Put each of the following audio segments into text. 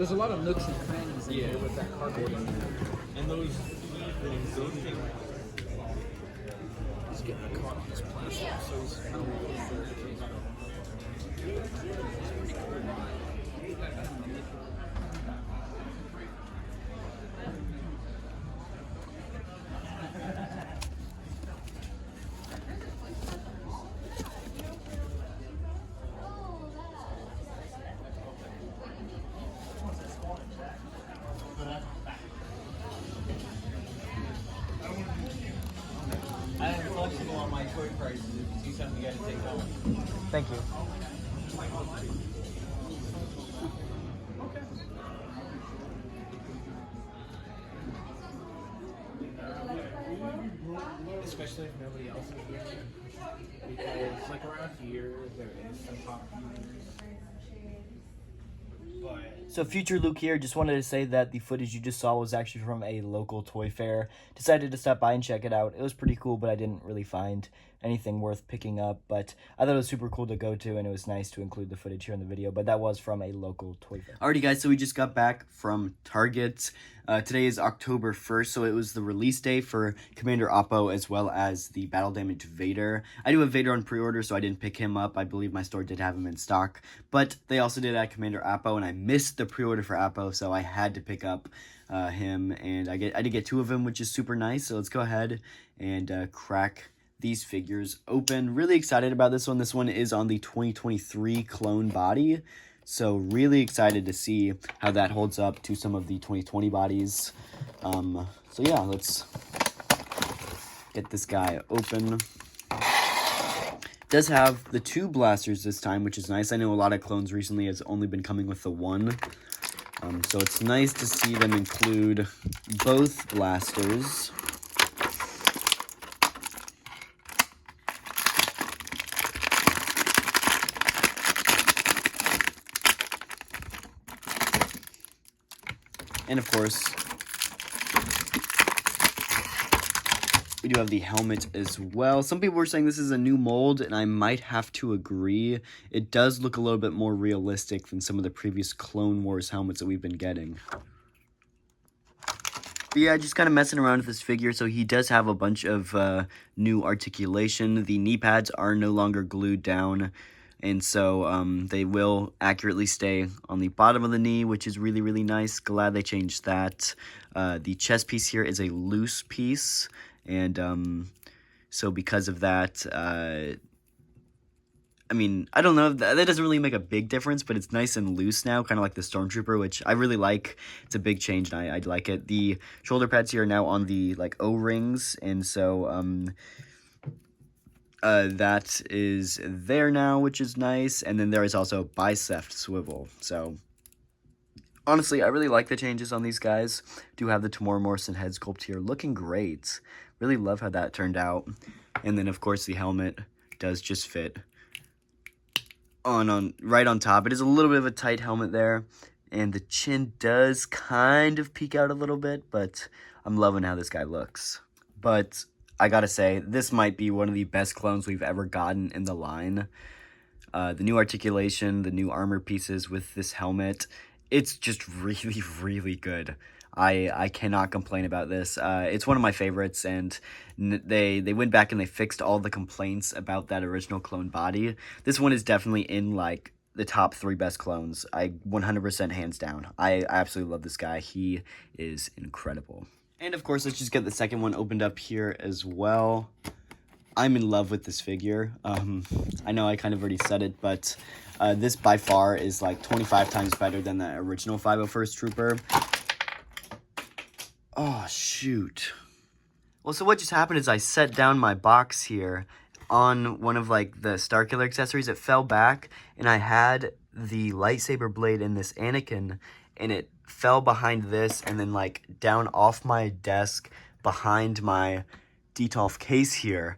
There's a lot of nooks and crannies in here with that cardboard in there. And those things. He's getting caught on this plastic, so he's kind of waiting for it. I am flexible on my toy prices if you see something you gotta take home. Thank you. Especially if nobody else is doing it. Because, like, around here, there is some top viewers. But So future Luke here, just wanted to say that the footage you just saw was actually from a local toy fair. Decided to stop by and check it out. It was pretty cool, but I didn't really find anything worth picking up. But I thought it was super cool to go to, and it was nice to include the footage here in the video. But that was from a local toy fair. Alrighty guys, so we just got back from Target. Today is October 1st, so it was the release day for Commander Oppo as well as the Battle Damage Vader. I do have Vader on pre-order, so I didn't pick him up. I believe my store did have him in stock. But they also did add Commander Oppo, and I missed the pre-order for Oppo, so I had to pick up him. And I did get 2 of them, which is super nice. So let's go ahead and crack these figures open. Really excited about this one. This one is on the 2023 clone body. So really excited to see how that holds up to some of the 2020 bodies. So yeah, let's get this guy open. Does have the 2 blasters this time, which is nice. I know a lot of clones recently has only been coming with the 1. So it's nice to see them include both blasters. And of course, we do have the helmet as well. Some people were saying this is a new mold, and I might have to agree. It does look a little bit more realistic than some of the previous Clone Wars helmets that we've been getting. But yeah, just kind of messing around with this figure. So he does have a bunch of new articulation. The knee pads are no longer glued down. And so they will accurately stay on the bottom of the knee, which is really, really nice. Glad they changed that. The chest piece here is a loose piece. And so because of that, I mean, I don't know. That doesn't really make a big difference, but it's nice and loose now, kind of like the Stormtrooper, which I really like. It's a big change, and I like it. The shoulder pads here are now on the, like, O-rings, and so that is there now, which is nice. And then there is also bicep swivel. So honestly, I really like the changes on these guys. Do have the Tamora Morrison head sculpt here, looking great. Really love how that turned out. And then of course the helmet does just fit on right on top. It is a little bit of a tight helmet there, and the chin does kind of peek out a little bit, but I'm loving how this guy looks. But I gotta say, this might be one of the best clones we've ever gotten in the line. The new articulation, the new armor pieces with this helmet, it's just really, really good. I cannot complain about this. It's one of my favorites, and they went back and they fixed all the complaints about that original clone body. This one is definitely in, like, the top 3 best clones. 100% hands down. I absolutely love this guy. He is incredible. And of course, let's just get the second one opened up here as well. I'm in love with this figure. I know I kind of already said it, but this by far is like 25 times better than the original 501st Trooper. Oh, shoot. Well, so what just happened is I set down my box here on one of, like, the Starkiller accessories. It fell back, and I had the lightsaber blade in this Anakin, and it fell behind this and then, like, down off my desk behind my Detolf case here.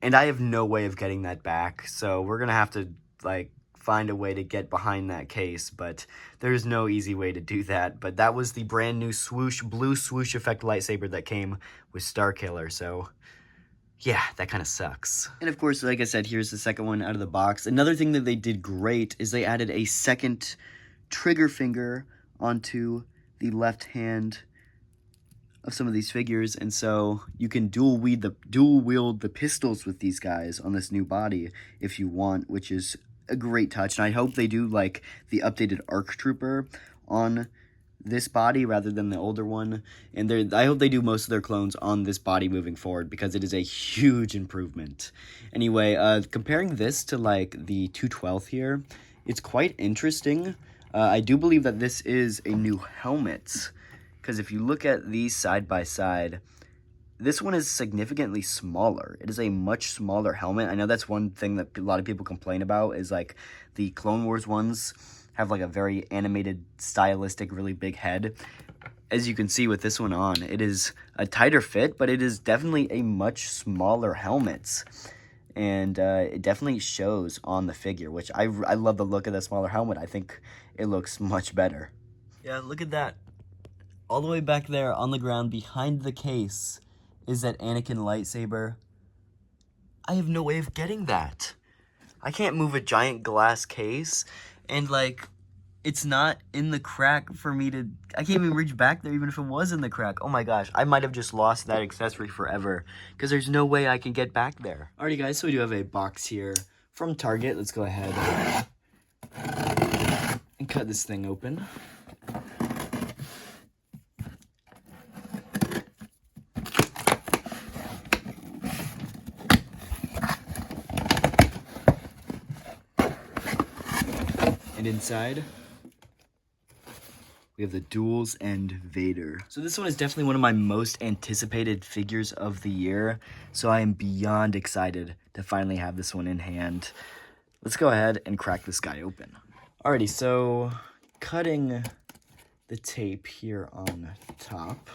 And I have no way of getting that back, so we're gonna have to, like, find a way to get behind that case, but there's no easy way to do that. But that was the brand new swoosh, blue swoosh effect lightsaber that came with Starkiller, so yeah, that kind of sucks. And of course, like I said, here's the second one out of the box. Another thing that they did great is they added a second trigger finger onto the left hand of some of these figures, and so you can dual wield the pistols with these guys on this new body if you want, which is a great touch. And I hope they do like the updated ARC Trooper on this body rather than the older one, and I hope they do most of their clones on this body moving forward, because it is a huge improvement. Anyway, comparing this to like the 212th here, it's quite interesting. I do believe that this is a new helmet, because if you look at these side by side, this one is significantly smaller. It is a much smaller helmet. I know that's one thing that a lot of people complain about, is like the Clone Wars ones have like a very animated, stylistic, really big head. As you can see with this one on, it is a tighter fit, but it is definitely a much smaller helmet. And it definitely shows on the figure, which I love the look of the smaller helmet. I think it looks much better. Yeah, look at that. All the way back there on the ground behind the case is that Anakin lightsaber. I have no way of getting that. I can't move a giant glass case, and like, it's not in the crack for me to, I can't even reach back there even if it was in the crack. Oh my gosh, I might have just lost that accessory forever, because there's no way I can get back there. Alrighty guys, so we do have a box here from Target. Let's go ahead and cut this thing open. And inside, we have the Duels and Vader. So this one is definitely one of my most anticipated figures of the year. So I am beyond excited to finally have this one in hand. Let's go ahead and crack this guy open. Alrighty, so cutting the tape here on top.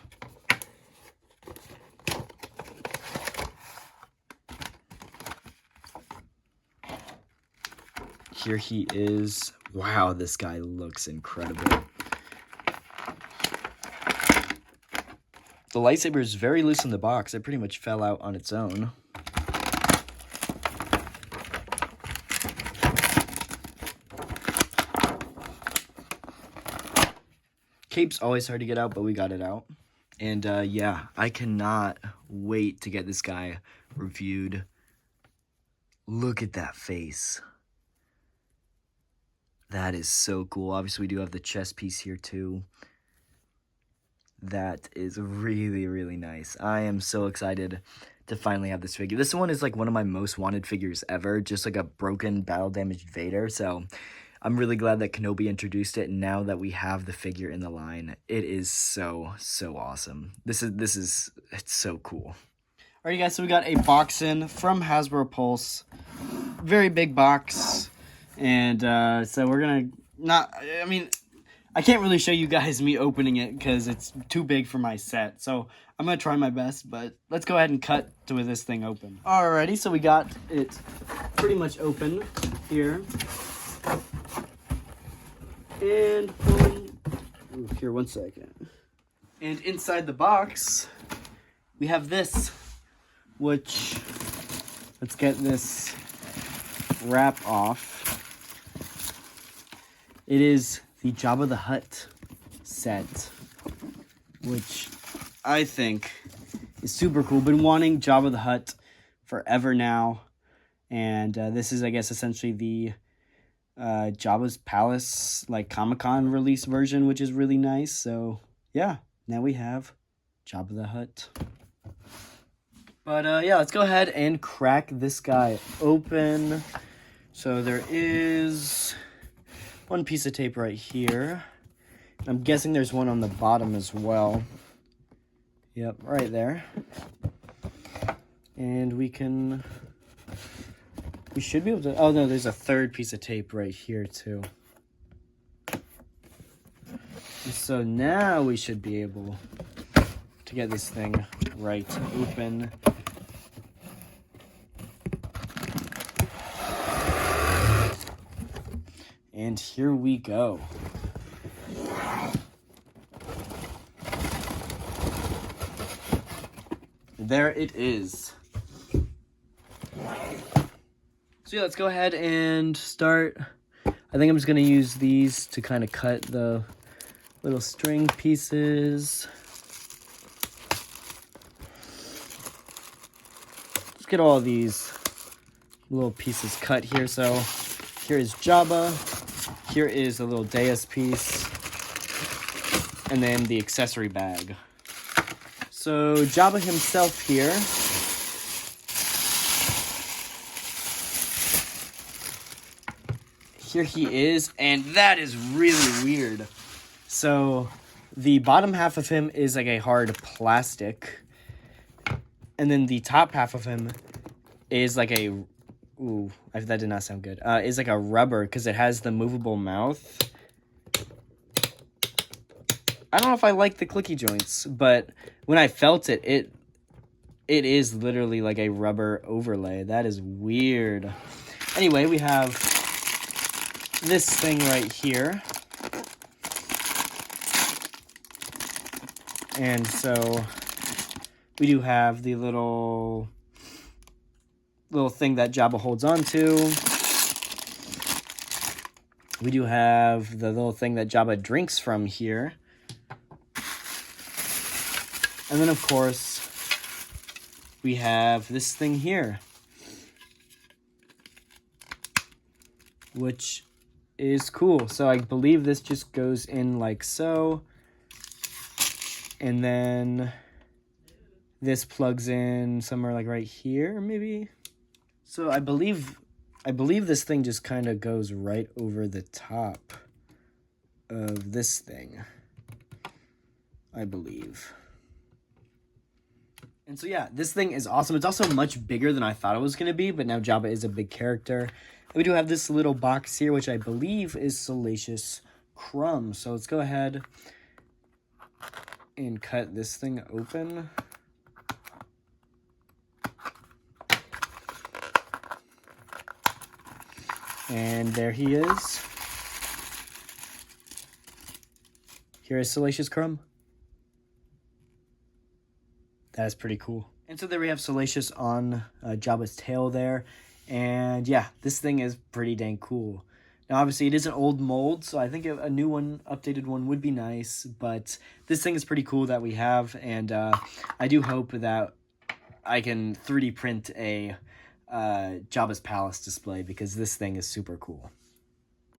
Here he is. Wow, this guy looks incredible. The lightsaber is very loose in the box. It pretty much fell out on its own. Cape's always hard to get out, but we got it out. And yeah, I cannot wait to get this guy reviewed. Look at that face. That is so cool. Obviously, we do have the chest piece here too. That is really, really nice. I am so excited to finally have this figure. This one is like one of my most wanted figures ever, just like a broken, battle-damaged Vader. So I'm really glad that Kenobi introduced it, and now that we have the figure in the line, it is so, so awesome. It's so cool. Alright guys, so we got a box in from Hasbro Pulse. Very big box. And so we're gonna I can't really show you guys me opening it because it's too big for my set. So I'm gonna try my best, but let's go ahead and cut to with this thing open. Alrighty, so we got it pretty much open here. And boom. Ooh, here, 1 second. And inside the box, we have this, which, let's get this wrap off. It is the Jabba the Hutt set, which I think is super cool. Been wanting Jabba the Hutt forever now, and this is, I guess, essentially the Jabba's Palace, like, Comic-Con release version, which is really nice. So, yeah, now we have Jabba the Hutt. But, yeah, let's go ahead and crack this guy open. So there is one piece of tape right here. I'm guessing there's one on the bottom as well. Yep, right there. And we should be able to, oh no, there's a third piece of tape right here too. So now we should be able to get this thing right open. And here we go. There it is. So yeah, let's go ahead and start. I think I'm just going to use these to kind of cut the little string pieces. Let's get all these little pieces cut here. So here is Jabba. Here is a little dais piece. And then the accessory bag. So Jabba himself here. Here he is, and that is really weird. So the bottom half of him is like a hard plastic. And then the top half of him is like a... Ooh, that did not sound good. Is like a rubber because it has the movable mouth. I don't know if I like the clicky joints, but when I felt it, it is literally like a rubber overlay. That is weird. Anyway, we have this thing right here. And so we do have the little thing that Jabba holds on to. We do have the little thing that Jabba drinks from here. And then, of course, we have this thing here, which is cool. So I believe this just goes in like so. And then this plugs in somewhere like right here, maybe. So I believe this thing just kind of goes right over the top of this thing, I believe. And so yeah, this thing is awesome. It's also much bigger than I thought it was going to be, but now Jabba is a big character. And we do have this little box here, which I believe is Salacious Crumb. So let's go ahead and cut this thing open. And there he is. Here is Salacious Crumb. That is pretty cool. And so there we have Salacious on Jabba's tail there. And yeah, this thing is pretty dang cool. Now, obviously, it is an old mold, so I think a new one, updated one would be nice. But this thing is pretty cool that we have. And I do hope that I can 3D print a Jabba's Palace display because this thing is super cool.